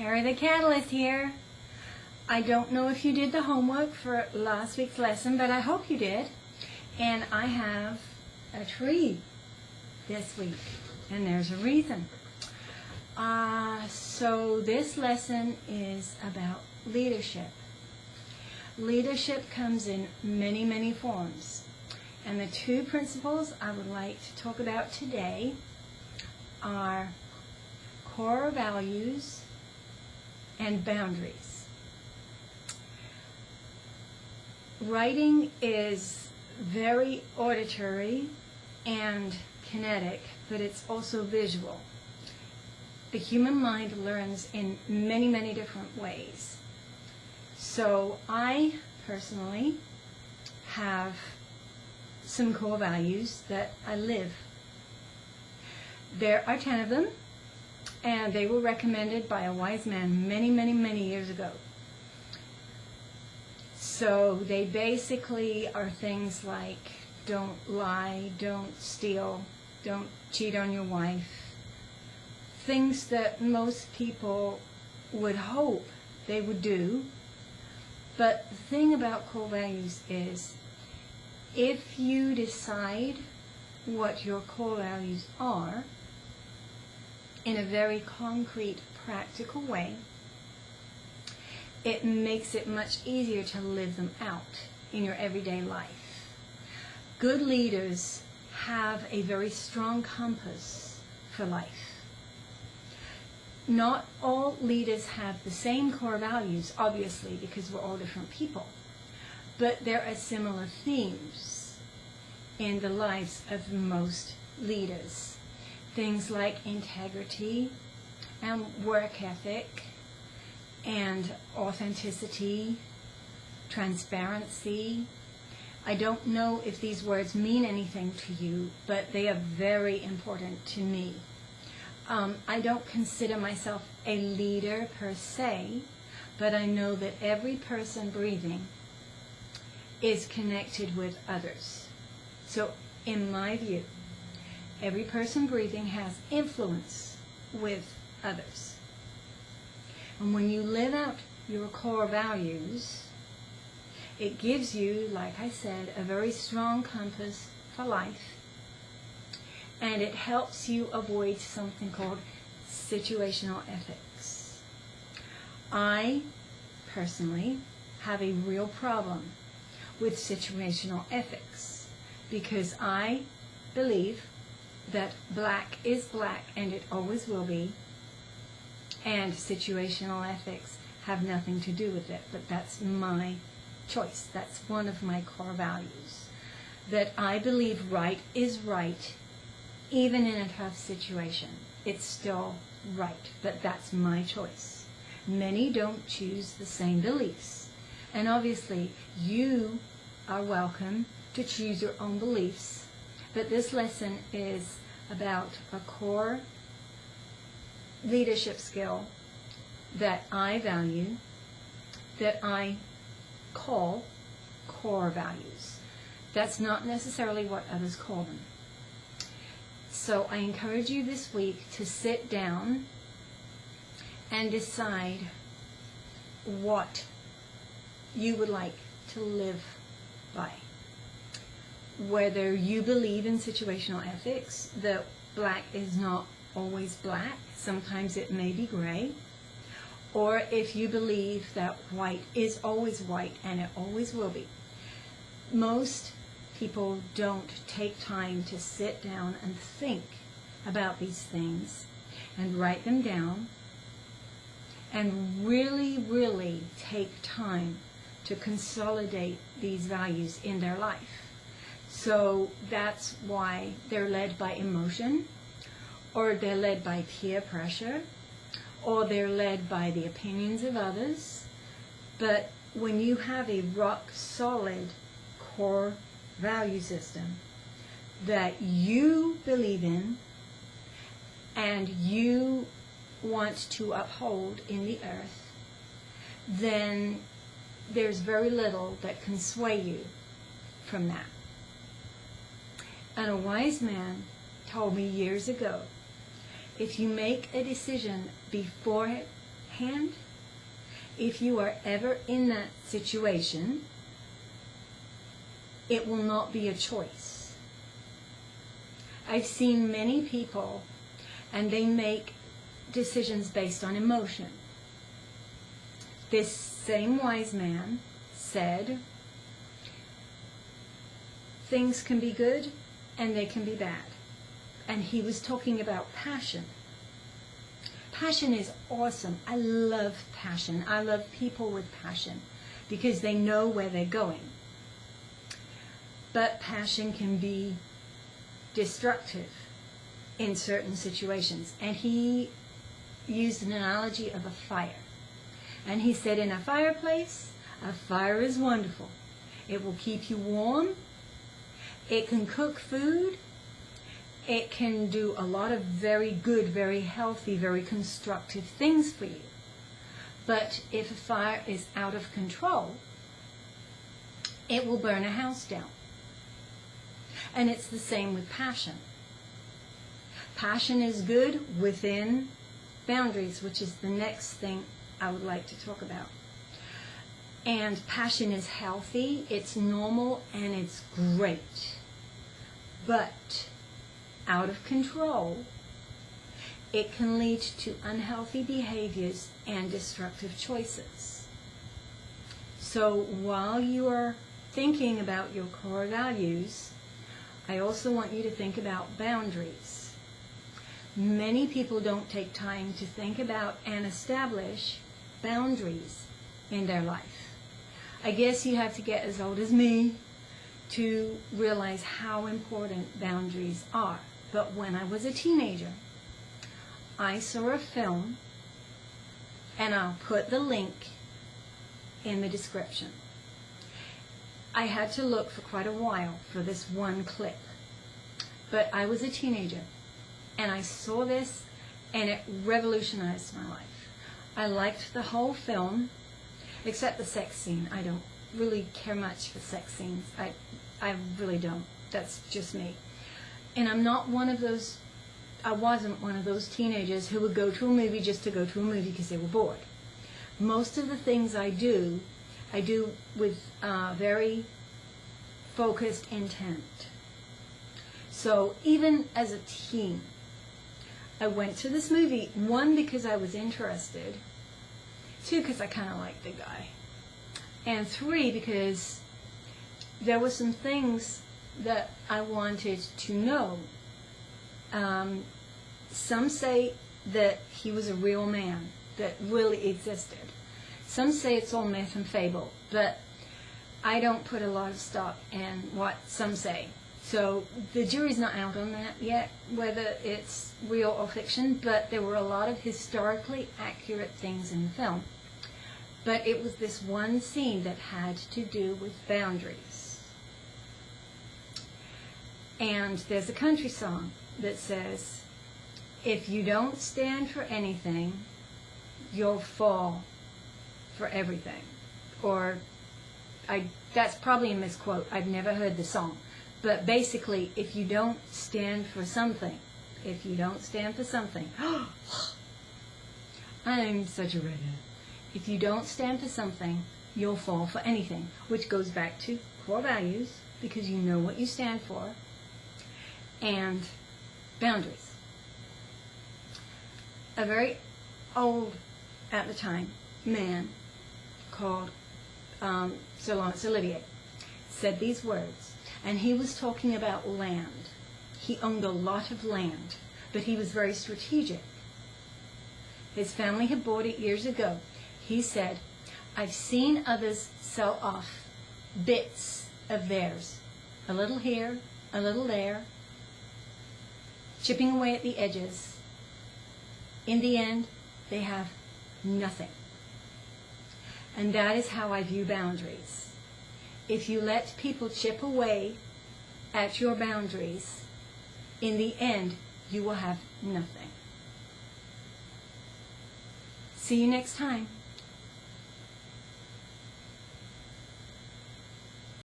Kari the Catalyst here. I don't know if you did the homework for last week's lesson, but I hope you did. And I have a tree this week, and there's a reason. So this lesson is about leadership. Leadership comes in many, many forms. And the two principles I would like to talk about today are core values and boundaries. Writing is very auditory and kinetic, but it's also visual. The human mind learns in many, many different ways. So I personally have some core values that I live. There are 10 of them, and they were recommended by a wise man many, many, many years ago. So they basically are things like don't lie, don't steal, don't cheat on your wife. Things that most people would hope they would do. But the thing about core values is if you decide what your core values are in a very concrete, practical way, it makes it much easier to live them out in your everyday life. Good leaders have a very strong compass for life. Not all leaders have the same core values, obviously, because we're all different people. But there are similar themes in the lives of most leaders. Things like integrity and work ethic and authenticity, transparency. I don't know if these words mean anything to you, but they are very important to me. I don't consider myself a leader per se, but I know that every person breathing is connected with others. So in my view, every person breathing has influence with others. And when you live out your core values, it gives you, like I said, a very strong compass for life. And it helps you avoid something called situational ethics. I personally have a real problem with situational ethics because I believe that black is black and it always will be, and situational ethics have nothing to do with it, but that's my choice. That's one of my core values, that I believe right is right even in a tough situation. It's still right, but that's my choice. Many don't choose the same beliefs, and obviously you are welcome to choose your own beliefs, but this lesson is about a core leadership skill that I value, that I call core values. That's not necessarily what others call them. So I encourage you this week to sit down and decide what you would like to live by. Whether you believe in situational ethics, that black is not always black, sometimes it may be gray, or if you believe that white is always white and it always will be. Most people don't take time to sit down and think about these things and write them down and really, really take time to consolidate these values in their life. So that's why they're led by emotion, or they're led by peer pressure, or they're led by the opinions of others. But when you have a rock solid core value system that you believe in and you want to uphold in the earth, then there's very little that can sway you from that. And a wise man told me years ago, if you make a decision beforehand hand, if you are ever in that situation, it will not be a choice. I've seen many people, and they make decisions based on emotion. This same wise man said, things can be good and they can be bad. And he was talking about passion. Passion is awesome. I love passion. I love people with passion because they know where they're going. But passion can be destructive in certain situations. And he used an analogy of a fire. And he said, in a fireplace, a fire is wonderful. It will keep you warm. It can cook food. It can do a lot of very good, very healthy, very constructive things for you. But if a fire is out of control, it will burn a house down. And it's the same with passion. Passion is good within boundaries, which is the next thing I would like to talk about. And passion is healthy, it's normal, and it's great. But out of control, it can lead to unhealthy behaviors and destructive choices. So while you are thinking about your core values, I also want you to think about boundaries. Many people don't take time to think about and establish boundaries in their life. I guess you have to get as old as me to realize how important boundaries are. But when I was a teenager, I saw a film, and I'll put the link in the description. I had to look for quite a while for this one clip. But I was a teenager, and I saw this, and it revolutionized my life. I liked the whole film, except the sex scene. I don't really care much for sex scenes. I really don't. That's just me. And I wasn't one of those teenagers who would go to a movie just to go to a movie because they were bored. Most of the things I do with very focused intent. So even as a teen, I went to this movie, one, because I was interested, two, because I kind of liked the guy, and three, because there were some things that I wanted to know. Some say that he was a real man, that really existed. Some say it's all myth and fable, but I don't put a lot of stock in what some say. So the jury's not out on that yet, whether it's real or fiction, but there were a lot of historically accurate things in the film. But it was this one scene that had to do with boundaries. And there's a country song that says, if you don't stand for anything, you'll fall for everything. Or, that's probably a misquote. I've never heard the song. But basically, if you don't stand for something, I'm such a redhead. If you don't stand for something, you'll fall for anything, which goes back to core values, because you know what you stand for, and boundaries. A very old, at the time, man called Sir Laurence Olivier said these words, and he was talking about land. He owned a lot of land, but he was very strategic. His family had bought it years ago. He said, I've seen others sell off bits of theirs, a little here, a little there, chipping away at the edges. In the end, they have nothing. And that is how I view boundaries. If you let people chip away at your boundaries, in the end, you will have nothing. See you next time.